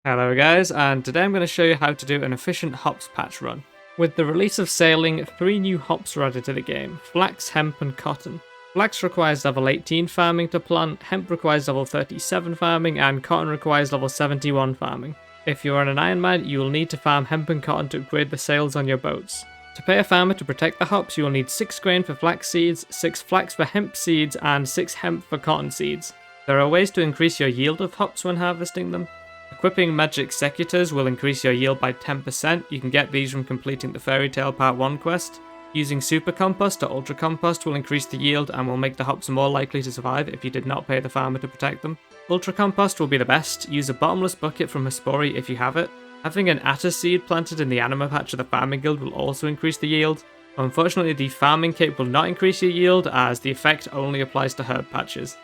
Hello guys, and today I'm going to show you how to do an efficient hops patch run. With the release of Sailing, 3 new hops were added to the game: flax, hemp and cotton. Flax requires level 18 farming to plant, hemp requires level 37 farming, and cotton requires level 71 farming. If you are an ironman, you will need to farm hemp and cotton to upgrade the sails on your boats. To pay a farmer to protect the hops, you will need 6 grain for flax seeds, 6 flax for hemp seeds, and 6 hemp for cotton seeds. There are ways to increase your yield of hops when harvesting them. Equipping magic secateurs will increase your yield by 10%. You can get these from completing the Fairy Tale Part 1 quest. Using super compost or ultra compost will increase the yield and will make the hops more likely to survive if you did not pay the farmer to protect them. Ultra compost will be the best. Use a bottomless bucket from Hespori if you have it. Having an attas seed planted in the anima patch of the farming guild will also increase the yield. Unfortunately, the farming cape will not increase your yield as the effect only applies to herb patches.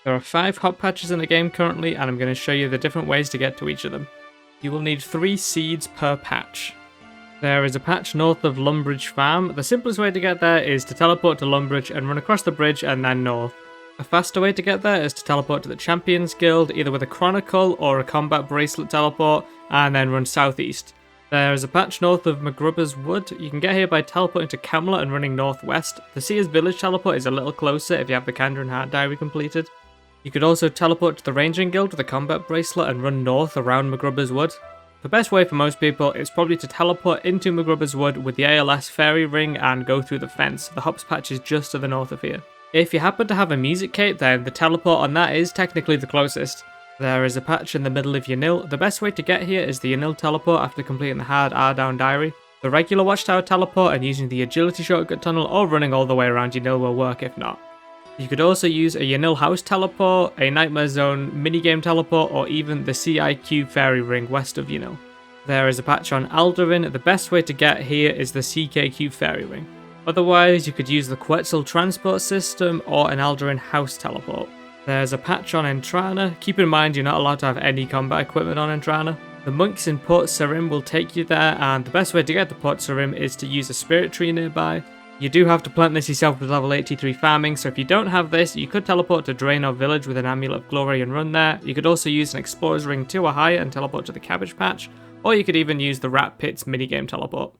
There are 5 hop patches in the game currently, and I'm going to show you the different ways to get to each of them. You will need 3 seeds per patch. There is a patch north of Lumbridge Farm. The simplest way to get there is to teleport to Lumbridge and run across the bridge and then north. A faster way to get there is to teleport to the Champions Guild, either with a Chronicle or a Combat Bracelet teleport, and then run southeast. There is a patch north of McGrubor's Wood. You can get here by teleporting to Camelot and running northwest. The Seer's Village teleport is a little closer if you have the Kandra and Heart Diary completed. You could also teleport to the Ranging Guild with a Combat Bracelet and run north around McGrubor's Wood. The best way for most people is probably to teleport into McGrubor's Wood with the ALS Fairy Ring and go through the fence. The hops patch is just to the north of here. If you happen to have a music cape, then the teleport on that is technically the closest. There is a patch in the middle of Yanille. The best way to get here is the Yanille teleport after completing the hard R-Down Diary. The regular Watchtower teleport and using the agility shortcut tunnel or running all the way around Yanille will work if not. You could also use a Yanille House teleport, a Nightmare Zone minigame teleport, or even the CIQ Fairy Ring west of Yanille. There is a patch on Aldarin. The best way to get here is the CKQ Fairy Ring. Otherwise, you could use the Quetzal transport system or an Aldarin House teleport. There's a patch on Entrana. Keep in mind you're not allowed to have any combat equipment on Entrana. The monks in Port Sarim will take you there, and the best way to get to Port Sarim is to use a spirit tree nearby. You do have to plant this yourself with level 83 farming, so if you don't have this, you could teleport to Draenor Village with an Amulet of Glory and run there. You could also use an Explorer's Ring 2 or higher and teleport to the Cabbage Patch, or you could even use the Rat Pits minigame teleport.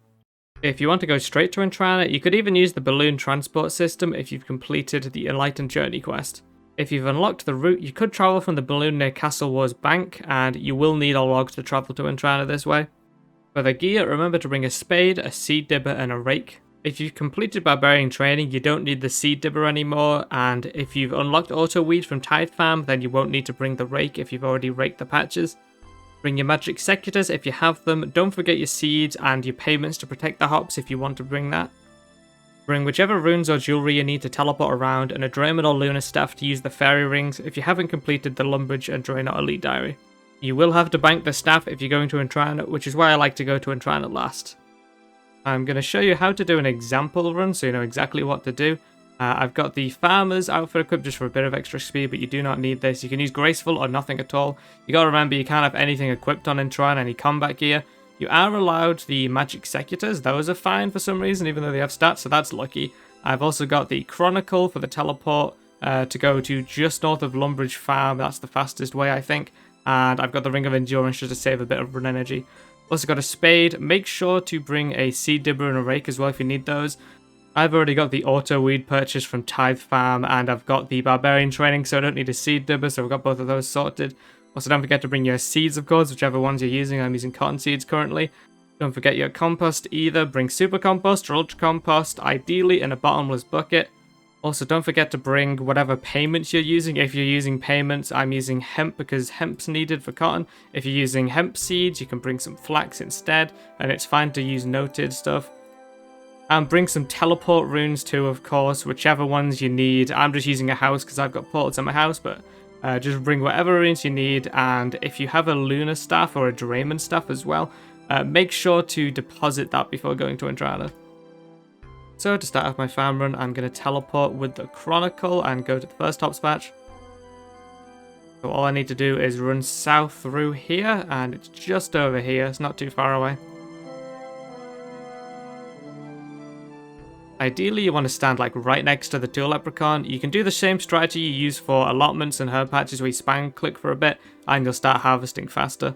If you want to go straight to Entrana, you could even use the Balloon Transport system if you've completed the Enlightened Journey quest. If you've unlocked the route, you could travel from the balloon near Castle Wars Bank, and you will need a log to travel to Entrana this way. For the gear, remember to bring a spade, a seed dibber and a rake. If you've completed Barbarian training, you don't need the seed dibber anymore, and if you've unlocked auto weed from Tithe Farm, then you won't need to bring the rake if you've already raked the patches. Bring your magic secateurs if you have them. Don't forget your seeds and your payments to protect the hops if you want to bring that. Bring whichever runes or jewelry you need to teleport around, and a Draymond or Lunar staff to use the fairy rings if you haven't completed the Lumbridge and Draenor Elite Diary. You will have to bank the staff if you're going to Entrana, which is why I like to go to Entrana last. I'm going to show you how to do an example run so you know exactly what to do. I've got the Farmer's outfit equipped just for a bit of extra speed, but you do not need this. You can use Graceful or nothing at all. You got to remember you can't have anything equipped on Entrana, any combat gear. You are allowed the magic secateurs. Those are fine for some reason, even though they have stats, so that's lucky. I've also got the Chronicle for the teleport to go to just north of Lumbridge Farm. That's the fastest way, I think. And I've got the Ring of Endurance just to save a bit of run energy. Also got a spade. Make sure to bring a seed dibber and a rake as well if you need those. I've already got the auto weed purchase from Tithe Farm, and I've got the barbarian training, so I don't need a seed dibber, so I've got both of those sorted. Also, don't forget to bring your seeds, of course, whichever ones you're using. I'm using cotton seeds currently. Don't forget your compost either. Bring super compost or ultra compost, ideally in a bottomless bucket. Also, don't forget to bring whatever payments you're using. If you're using payments, I'm using hemp because hemp's needed for cotton. If you're using hemp seeds, you can bring some flax instead, and it's fine to use noted stuff. And bring some teleport runes too, of course, whichever ones you need. I'm just using a house because I've got portals in my house, but just bring whatever runes you need. And if you have a lunar staff or a Draymond staff as well, make sure to deposit that before going to Entrana. So to start off my farm run, I'm going to teleport with the Chronicle and go to the first hops patch. So all I need to do is run south through here, and it's just over here, it's not too far away. Ideally, you want to stand like right next to the tool leprechaun. You can do the same strategy you use for allotments and herb patches where you spam click for a bit and you'll start harvesting faster.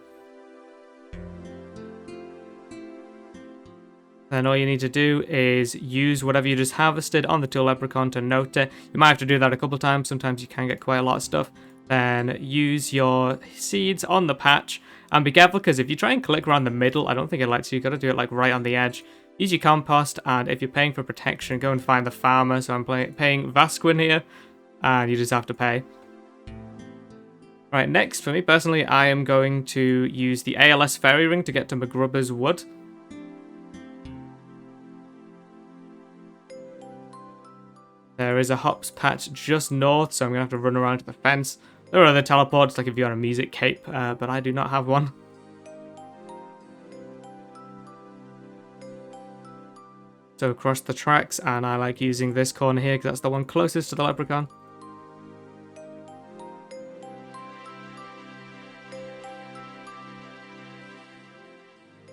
Then all you need to do is use whatever you just harvested on the tool leprechaun to note it. You might have to do that a couple times. Sometimes you can get quite a lot of stuff. Then use your seeds on the patch and be careful because if you try and click around the middle, I don't think it lets you. You got to do it like right on the edge. Use your compost, and if you're paying for protection, go and find the farmer. So I'm paying Vasquin here, and you just have to pay. Right, next for me personally, I am going to use the ALS fairy ring to get to McGrubor's wood. There is a hops patch just north, so I'm going to have to run around to the fence. There are other teleports, like if you're on a music cape, but I do not have one. So across the tracks, and I like using this corner here because that's the one closest to the leprechaun.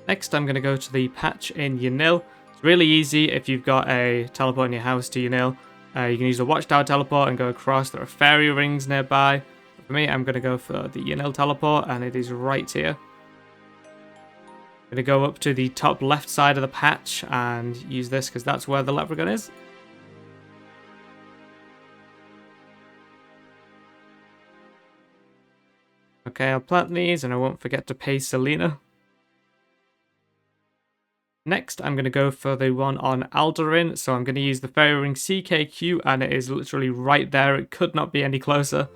Next, I'm going to go to the patch in Yanille. It's really easy if you've got a teleport in your house to Yanille. You can use the watchtower teleport and go across. There are fairy rings nearby. But for me, I'm going to go for the Yanille teleport, and it is right here. I'm going to go up to the top left side of the patch and use this because that's where the leprechaun is. Okay, I'll plant these and I won't forget to pay Selena. Next, I'm going to go for the one on Aldarin. So I'm going to use the fairy ring CKQ, and it is literally right there. It could not be any closer.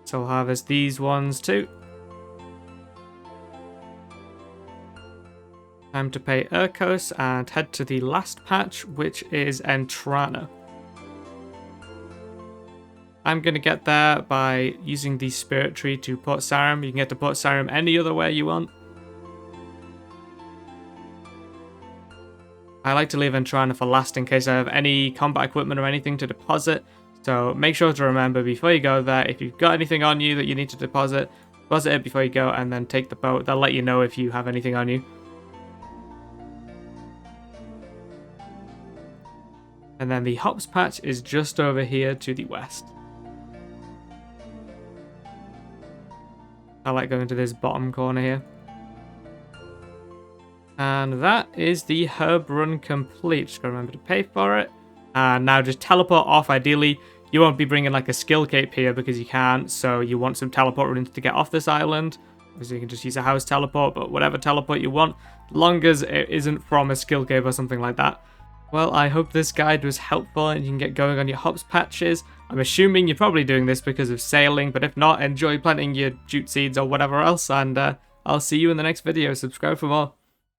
So I'll harvest these ones too. Time to pay Urkos and head to the last patch, which is Entrana. I'm going to get there by using the spirit tree to Port Sarim. You can get to Port Sarim any other way you want. I like to leave Entrana for last in case I have any combat equipment or anything to deposit. So make sure to remember before you go there, if you've got anything on you that you need to deposit it before you go and then take the boat. They'll let you know if you have anything on you. And then the hops patch is just over here to the west. I like going to this bottom corner here. And that is the herb run complete. Just gotta remember to pay for it. And now just teleport off. Ideally, you won't be bringing like a skill cape here because you can't. So you want some teleport runes to get off this island. So you can just use a house teleport, but whatever teleport you want, as long as it isn't from a skill cave or something like that. Well, I hope this guide was helpful and you can get going on your hops patches. I'm assuming you're probably doing this because of sailing, but if not, enjoy planting your jute seeds or whatever else. And I'll see you in the next video. Subscribe for more.